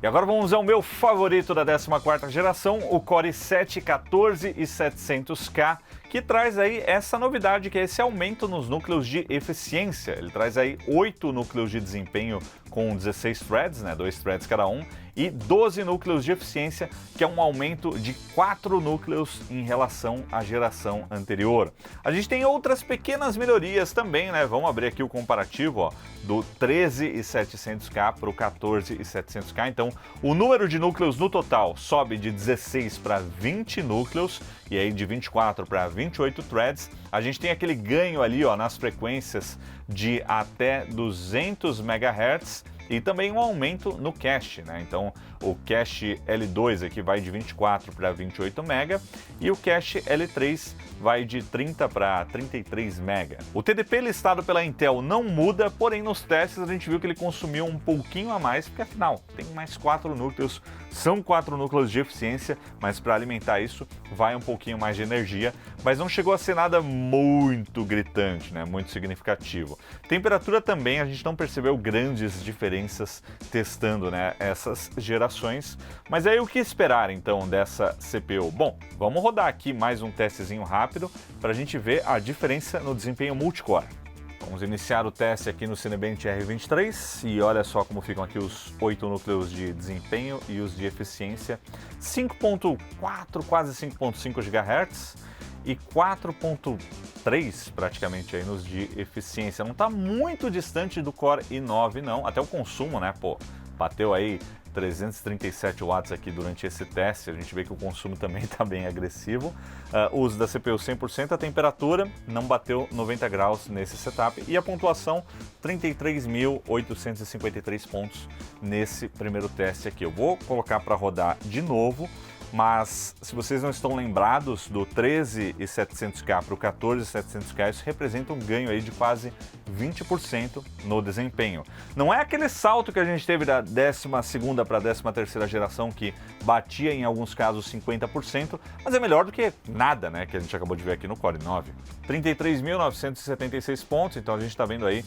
E agora vamos ao meu favorito da 14ª geração, o Core i7 14700K, que traz aí essa novidade, que é esse aumento nos núcleos de eficiência. Ele traz aí 8 núcleos de desempenho com 16 threads, né, 2 threads cada um, e 12 núcleos de eficiência, que é um aumento de 4 núcleos em relação à geração anterior. A gente tem outras pequenas melhorias também, né? Vamos abrir aqui o comparativo, ó, do 13.700K para o 14.700K. Então, o número de núcleos no total sobe de 16 para 20 núcleos, e aí de 24 para 28 threads. A gente tem aquele ganho ali, ó, nas frequências de até 200 MHz, e também um aumento no cache, né? Então, o cache L2 aqui vai de 24 para 28 MB e o cache L3 vai de 30 para 33 MB. O TDP listado pela Intel não muda, porém nos testes a gente viu que ele consumiu um pouquinho a mais, porque afinal tem mais 4 núcleos, são 4 núcleos de eficiência, mas para alimentar isso vai um pouquinho mais de energia, mas não chegou a ser nada muito gritante, né? Muito significativo. Temperatura também a gente não percebeu grandes diferenças testando, né, essas gerações, mas aí o que esperar então dessa CPU? Bom, vamos rodar aqui mais um testezinho rápido para a gente ver a diferença no desempenho multicore. Vamos iniciar o teste aqui no Cinebench R23 e olha só como ficam aqui os 8 núcleos de desempenho e os de eficiência. 5.4, quase 5.5 GHz e 4.3 praticamente aí nos de eficiência. Não está muito distante do Core i9 não, até o consumo, né, pô, bateu aí 337 watts aqui durante esse teste, a gente vê que o consumo também está bem agressivo. O uso da CPU 100%, a temperatura não bateu 90 graus nesse setup e a pontuação 33.853 pontos nesse primeiro teste aqui. Eu vou colocar para rodar de novo mas se vocês não estão lembrados do 13700K para o 14700K, isso representa um ganho aí de quase 20% no desempenho. Não é aquele salto que a gente teve da 12ª para a 13ª geração que batia em alguns casos 50%, mas é melhor do que nada, né, que a gente acabou de ver aqui no Core 9. 33.976 pontos, então a gente está vendo aí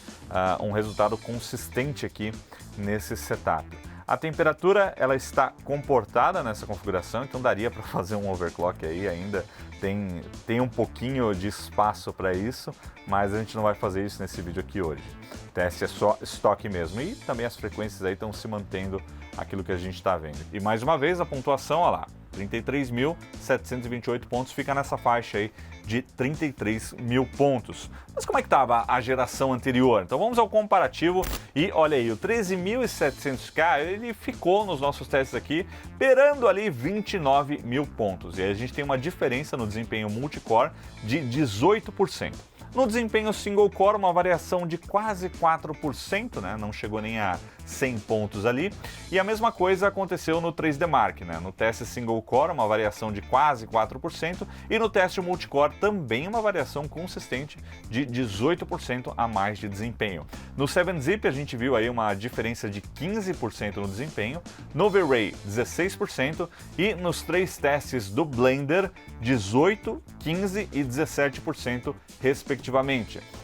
um resultado consistente aqui nesse setup. A temperatura ela está comportada nessa configuração, então daria para fazer um overclock aí ainda, tem um pouquinho de espaço para isso, mas a gente não vai fazer isso nesse vídeo aqui hoje. O teste é só estoque mesmo e também as frequências aí estão se mantendo aquilo que a gente está vendo. E mais uma vez a pontuação, olha lá, 33.728 pontos, fica nessa faixa aí de 33 mil pontos. Mas como é que estava a geração anterior? Então vamos ao comparativo e olha aí, o 13.700K ele ficou nos nossos testes aqui, beirando ali 29 mil pontos. E aí a gente tem uma diferença no desempenho multicore de 18%. No desempenho single core, uma variação de quase 4%, né? Não chegou nem a 100 pontos ali. E a mesma coisa aconteceu no 3D Mark, né? No teste single core, uma variação de quase 4%, e no teste multicore também uma variação consistente de 18% a mais de desempenho. No 7-Zip a gente viu aí uma diferença de 15% no desempenho, no V-Ray 16% e nos 3 testes do Blender 18%, 15% e 17% respectivamente.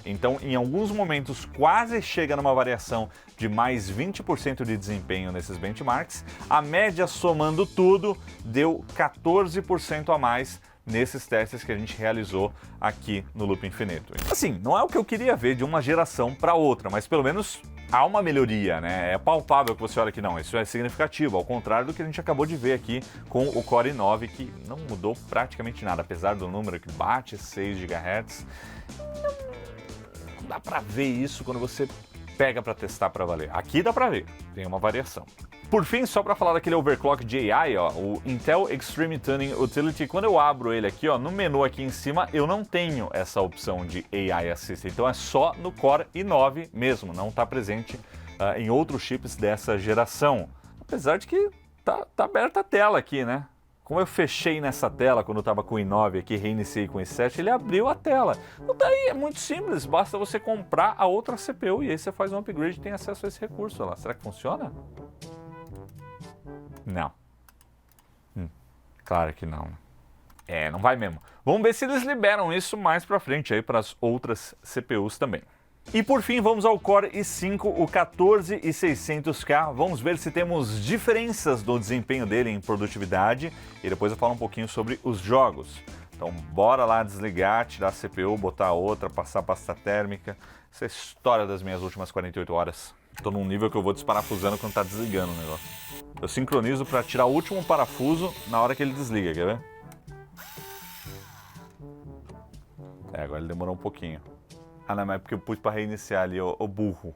Então, em alguns momentos quase chega numa variação de mais 20% de desempenho nesses benchmarks. A média somando tudo deu 14% a mais nesses testes que a gente realizou aqui no Loop Infinito. Assim, não é o que eu queria ver de uma geração para outra, mas pelo menos há uma melhoria, né? É palpável que você olha que não, isso é significativo, ao contrário do que a gente acabou de ver aqui com o Core 9, que não mudou praticamente nada, apesar do número que bate 6 GHz. Não dá para ver isso quando você pega para testar para valer. Aqui dá para ver, tem uma variação. Por fim, só para falar daquele overclock de AI, ó, o Intel Extreme Tuning Utility, quando eu abro ele aqui, ó, no menu aqui em cima, eu não tenho essa opção de AI Assist, então é só no Core i9 mesmo, não está presente em outros chips dessa geração. Apesar de que tá aberta a tela aqui, né? Como eu fechei nessa tela quando eu estava com o i9 aqui, reiniciei com o i7, ele abriu a tela. Então daí é muito simples, basta você comprar a outra CPU e aí você faz um upgrade e tem acesso a esse recurso lá. Será que funciona? Não. Claro que não. Não vai mesmo. Vamos ver se eles liberam isso mais pra frente aí para as outras CPUs também. E por fim, vamos ao Core i5, o 14600K. Vamos ver se temos diferenças no desempenho dele em produtividade e depois eu falo um pouquinho sobre os jogos. Então bora lá desligar, tirar a CPU, botar outra, passar pasta térmica. Essa é a história das minhas últimas 48 horas. Tô num nível que eu vou desparafusando quando tá desligando o negócio. Eu sincronizo para tirar o último parafuso na hora que ele desliga, quer ver? Agora ele demorou um pouquinho. Ah, não, mas é porque eu pus para reiniciar ali, o burro.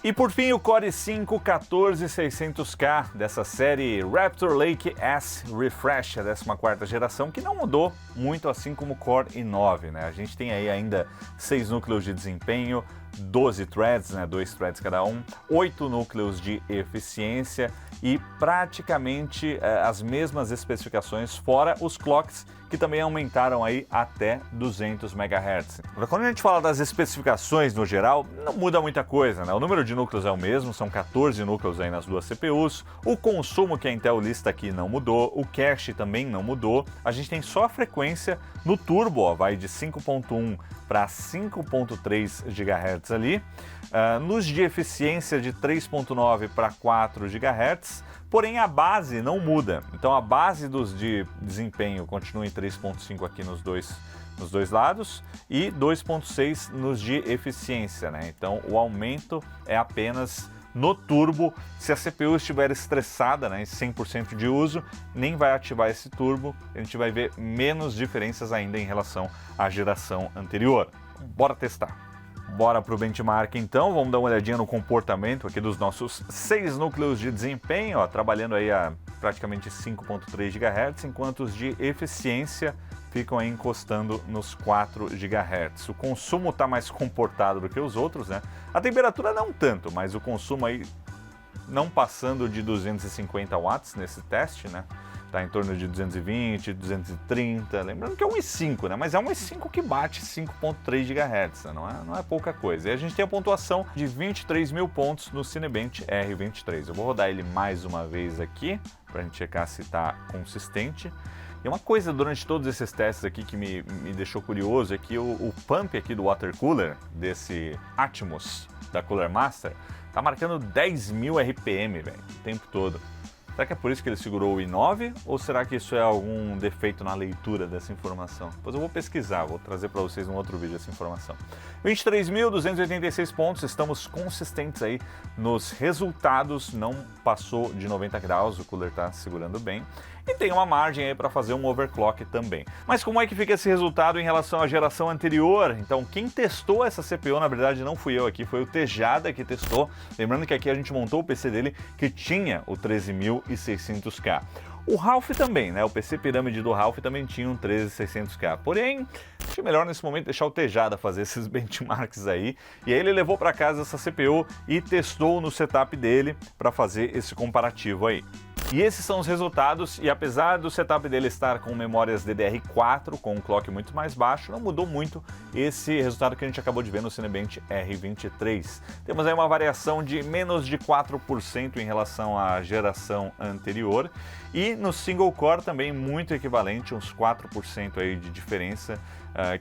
E por fim, o Core i5 14600K dessa série Raptor Lake S Refresh, a 14ª geração, que não mudou muito assim como o Core i9, né? A gente tem aí ainda 6 núcleos de desempenho, 12 threads, né? 2 threads cada um, 8 núcleos de eficiência e praticamente as mesmas especificações, fora os clocks que também aumentaram aí até 200 MHz. Quando a gente fala das especificações no geral, não muda muita coisa, né? O número de núcleos é o mesmo, são 14 núcleos aí nas duas CPUs, o consumo que a Intel lista aqui não mudou, o cache também não mudou, a gente tem só a frequência no turbo, ó, vai de 5.1 para 5.3 GHz ali, nos de eficiência de 3.9 para 4 GHz, porém a base não muda. Então a base dos de desempenho continua em 3.5 aqui nos dois lados e 2.6 nos de eficiência, né? Então o aumento é apenas no turbo. Se a CPU estiver estressada, né, em 100% de uso, nem vai ativar esse turbo, a gente vai ver menos diferenças ainda em relação à geração anterior. Bora testar. Bora para o benchmark então, vamos dar uma olhadinha no comportamento aqui dos nossos 6 núcleos de desempenho, ó, trabalhando aí a praticamente 5.3 GHz, enquanto os de eficiência ficam aí encostando nos 4 GHz. O consumo está mais comportado do que os outros, né? A temperatura não tanto, mas o consumo aí não passando de 250 watts nesse teste, né? Tá em torno de 220, 230, lembrando que é um i5, né? Mas é um i5 que bate 5.3 GHz, né? Não é pouca coisa. E a gente tem a pontuação de 23 mil pontos no Cinebench R23. Eu vou rodar ele mais uma vez aqui, pra gente checar se tá consistente. E uma coisa durante todos esses testes aqui que me deixou curioso é que o pump aqui do water cooler, desse Atmos da Cooler Master, tá marcando 10.000 RPM, velho, o tempo todo. Será que é por isso que ele segurou o i9 ou será que isso é algum defeito na leitura dessa informação? Depois eu vou pesquisar, vou trazer para vocês num outro vídeo essa informação. 23.286 pontos, estamos consistentes aí nos resultados, não passou de 90 graus, o cooler está segurando bem. E tem uma margem aí para fazer um overclock também. Mas como é que fica esse resultado em relação à geração anterior? Então, quem testou essa CPU, na verdade, não fui eu aqui, foi o Tejada que testou. Lembrando que aqui a gente montou o PC dele que tinha o 13.600K. O Ralph também, né? O PC Pirâmide do Ralph também tinha um 13600K. Porém, acho melhor nesse momento deixar o Tejada fazer esses benchmarks aí. E aí ele levou para casa essa CPU e testou no setup dele para fazer esse comparativo aí. E esses são os resultados, e apesar do setup dele estar com memórias DDR4, com um clock muito mais baixo, não mudou muito esse resultado que a gente acabou de ver no Cinebench R23. Temos aí uma variação de menos de 4% em relação à geração anterior, e no single core também muito equivalente, uns 4% aí de diferença,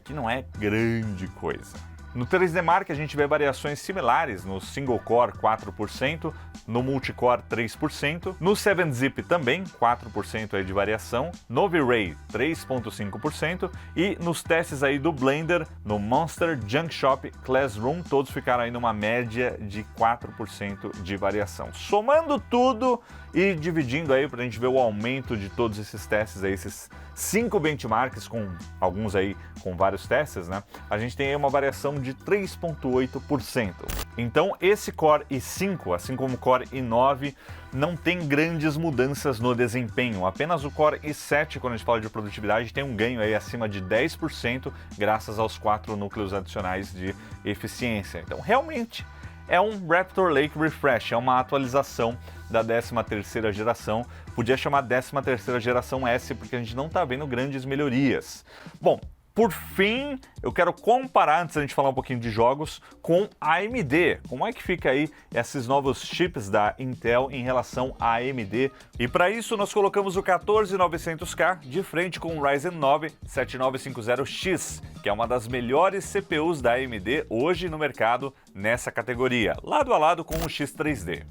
que não é grande coisa. No 3D Mark a gente vê variações similares no single core 4%, no multicore 3%, no 7-zip também 4% aí de variação, no V-Ray 3.5% e nos testes aí do Blender, no Monster, Junk Shop, Classroom, todos ficaram aí numa média de 4% de variação. Somando tudo e dividindo aí para a gente ver o aumento de todos esses testes aí, esses 5 benchmarks com alguns aí com vários testes, né? A gente tem aí uma variação de 3.8%. Então esse Core i5, assim como o Core i9, não tem grandes mudanças no desempenho. Apenas o Core i7, quando a gente fala de produtividade, tem um ganho aí acima de 10% graças aos 4 núcleos adicionais de eficiência. Então realmente é um Raptor Lake Refresh, é uma atualização da 13ª geração. Podia chamar 13ª geração S, porque a gente não está vendo grandes melhorias. Bom, por fim, eu quero comparar, antes da gente falar um pouquinho de jogos, com a AMD. Como é que fica aí esses novos chips da Intel em relação à AMD? E para isso nós colocamos o 14900K de frente com o Ryzen 9 7950X, que é uma das melhores CPUs da AMD hoje no mercado nessa categoria, lado a lado com o X3D.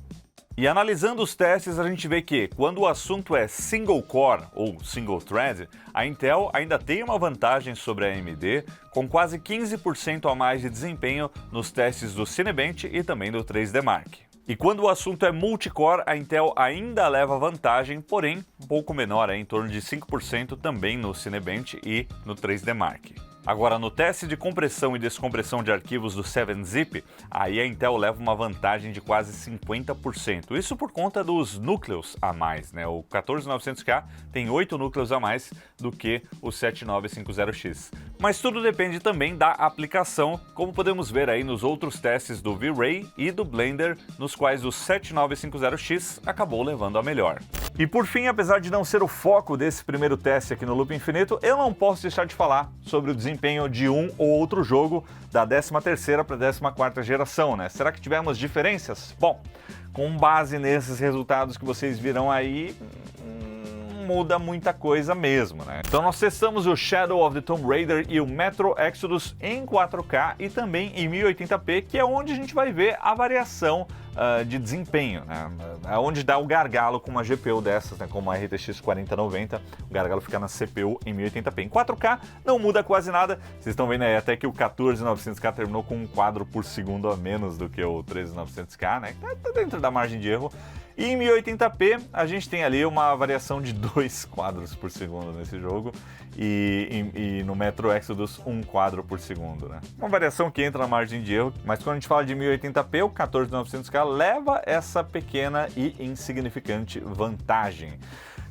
E analisando os testes, a gente vê que, quando o assunto é single core ou single thread, a Intel ainda tem uma vantagem sobre a AMD, com quase 15% a mais de desempenho nos testes do Cinebench e também do 3D Mark. E quando o assunto é multicore, a Intel ainda leva vantagem, porém um pouco menor, em torno de 5% também no Cinebench e no 3D Mark. Agora, no teste de compressão e descompressão de arquivos do 7-zip, aí a Intel leva uma vantagem de quase 50%. Isso por conta dos núcleos a mais, né? O 14900K tem 8 núcleos a mais do que o 7950X. Mas tudo depende também da aplicação, como podemos ver aí nos outros testes do V-Ray e do Blender, nos quais o 7950X acabou levando a melhor. E por fim, apesar de não ser o foco desse primeiro teste aqui no Loop Infinito, eu não posso deixar de falar sobre o desempenho de um ou outro jogo da 13ª para a 14ª geração, né? Será que tivemos diferenças? Bom, com base nesses resultados que vocês viram aí, muda muita coisa mesmo, né? Então nós testamos o Shadow of the Tomb Raider e o Metro Exodus em 4K e também em 1080p, que é onde a gente vai ver a variação de desempenho, né? É onde dá o gargalo com uma GPU dessas, né? Como a RTX 4090, o gargalo fica na CPU em 1080p. Em 4K não muda quase nada, vocês estão vendo aí até que o 14900K terminou com um quadro por segundo a menos do que o 13900K, né? Tá dentro da margem de erro. E em 1080p a gente tem ali uma variação de 2 quadros por segundo nesse jogo e no Metro Exodus 1 quadro por segundo, né? Uma variação que entra na margem de erro, mas quando a gente fala de 1080p, o 14900K leva essa pequena e insignificante vantagem.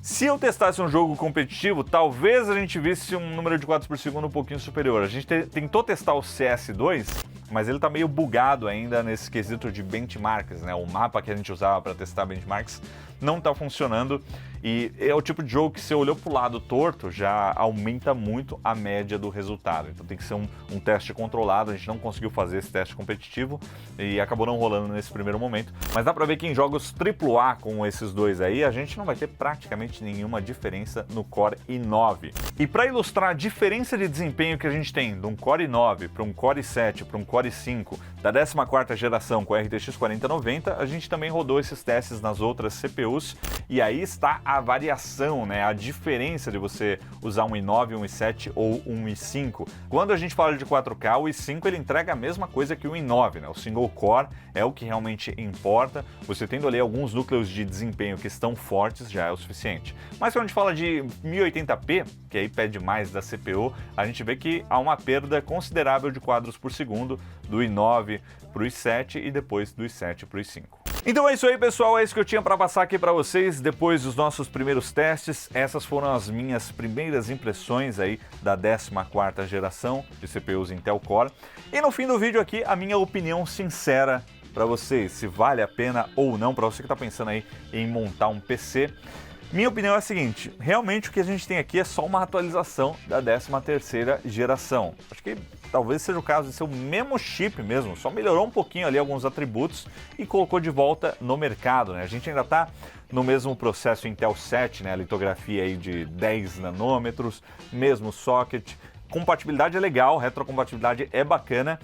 Se eu testasse um jogo competitivo, talvez a gente visse um número de quadros por segundo um pouquinho superior. A gente tentou testar o CS2, mas ele tá meio bugado ainda nesse quesito de benchmarks, né? O mapa que a gente usava para testar benchmarks não tá funcionando e é o tipo de jogo que você olhou para o lado torto, já aumenta muito a média do resultado. Então tem que ser um teste controlado, a gente não conseguiu fazer esse teste competitivo e acabou não rolando nesse primeiro momento. Mas dá para ver que em jogos AAA com esses dois aí, a gente não vai ter praticamente nenhuma diferença no Core i9. E para ilustrar a diferença de desempenho que a gente tem de um Core i9 para um Core i7 para um Core i5 da 14ª geração com a RTX 4090, a gente também rodou esses testes nas outras CPUs e aí está a variação, né? A diferença de você usar um i9, um i7 ou um i5. Quando a gente fala de 4K, o i5 ele entrega a mesma coisa que o i9, né? O single core é o que realmente importa. Você tendo ali alguns núcleos de desempenho que estão fortes já é o suficiente. Mas quando a gente fala de 1080p, que aí pede mais da CPU, a gente vê que há uma perda considerável de quadros por segundo do i9 para o i7 e depois do i7 para o i5. Então é isso aí, pessoal, é isso que eu tinha para passar aqui para vocês depois dos nossos primeiros testes. Essas foram as minhas primeiras impressões aí da 14ª geração de CPUs Intel Core. E no fim do vídeo aqui, a minha opinião sincera para vocês, se vale a pena ou não, para você que está pensando aí em montar um PC. Minha opinião é a seguinte, realmente o que a gente tem aqui é só uma atualização da 13ª geração. Acho que talvez seja o caso de ser o mesmo chip mesmo, só melhorou um pouquinho ali alguns atributos e colocou de volta no mercado, né? A gente ainda está no mesmo processo Intel 7, né? A litografia aí de 10 nanômetros, mesmo socket, compatibilidade é legal, retrocompatibilidade é bacana,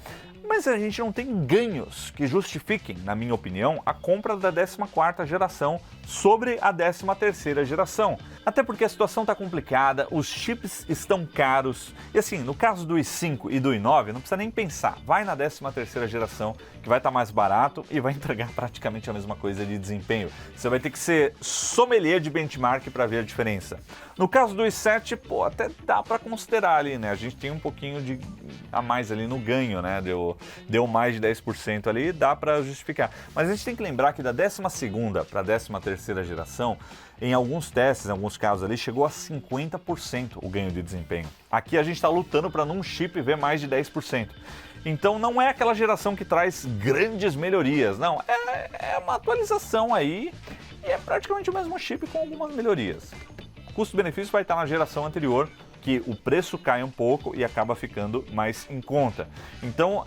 mas a gente não tem ganhos que justifiquem, na minha opinião, a compra da 14ª geração sobre a 13ª geração. Até porque a situação está complicada, os chips estão caros, e assim, no caso do i5 e do i9, não precisa nem pensar, vai na 13ª geração, que vai estar mais barato e vai entregar praticamente a mesma coisa de desempenho. Você vai ter que ser sommelier de benchmark para ver a diferença. No caso do i7, pô, até dá para considerar ali, né? A gente tem um pouquinho de a mais ali no ganho, né? Deu mais de 10% ali, dá para justificar. Mas a gente tem que lembrar que da 12ª para a 13ª geração, em alguns testes, em alguns casos ali, chegou a 50% o ganho de desempenho. Aqui a gente está lutando para num chip ver mais de 10%. Então não é aquela geração que traz grandes melhorias, não. É uma atualização aí e é praticamente o mesmo chip com algumas melhorias. O custo-benefício vai estar na geração anterior, que o preço cai um pouco e acaba ficando mais em conta. Então,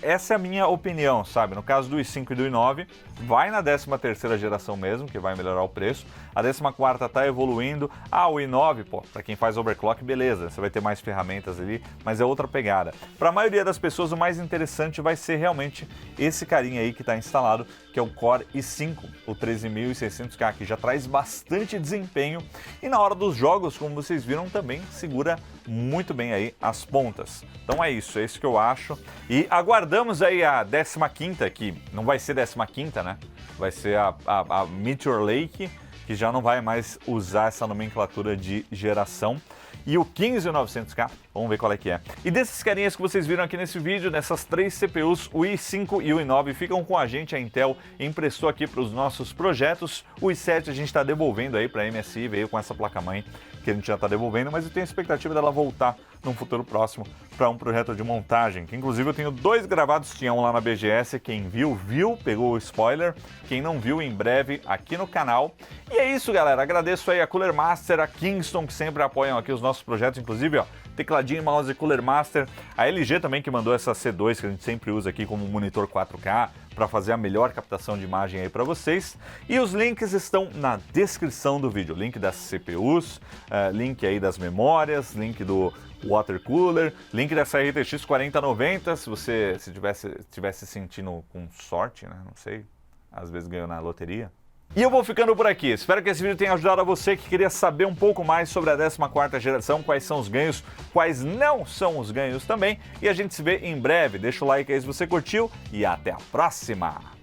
essa é a minha opinião, sabe? No caso do i5 e do i9, vai na 13ª geração mesmo, que vai melhorar o preço. A 14ª está evoluindo. Ah, o i9, pô, para quem faz overclock, beleza, você vai ter mais ferramentas ali, mas é outra pegada. Para a maioria das pessoas, o mais interessante vai ser realmente esse carinha aí que está instalado, que é o Core i5, o 13600K, que já traz bastante desempenho e na hora dos jogos, como vocês viram, também segura muito bem aí as pontas. Então é isso que eu acho. E aguardamos aí a 15ª, que não vai ser 15ª, né? Vai ser a Meteor Lake, que já não vai mais usar essa nomenclatura de geração. E o 15900K, vamos ver qual é que é. E desses carinhas que vocês viram aqui nesse vídeo, dessas três CPUs, o i5 e o i9 ficam com a gente. A Intel emprestou aqui para os nossos projetos. O i7 a gente está devolvendo aí para a MSI, veio com essa placa-mãe que a gente já está devolvendo, mas eu tenho a expectativa dela voltar num futuro próximo para um projeto de montagem, que inclusive eu tenho 2 gravados, tinha um lá na BGS, quem viu, pegou o spoiler, quem não viu, em breve aqui no canal. E é isso, galera, agradeço aí a Cooler Master, a Kingston, que sempre apoiam aqui os nossos projetos, inclusive, ó, tecladinho, mouse Cooler Master, a LG também que mandou essa C2, que a gente sempre usa aqui como monitor 4K, para fazer a melhor captação de imagem aí para vocês. E os links estão na descrição do vídeo, link das CPUs, link aí das memórias, link do water cooler, link dessa RTX 4090, se você tivesse sentindo com sorte, né? Não sei, às vezes ganhou na loteria. E eu vou ficando por aqui. Espero que esse vídeo tenha ajudado a você que queria saber um pouco mais sobre a 14ª geração, quais são os ganhos, quais não são os ganhos também. E a gente se vê em breve. Deixa o like aí se você curtiu e até a próxima!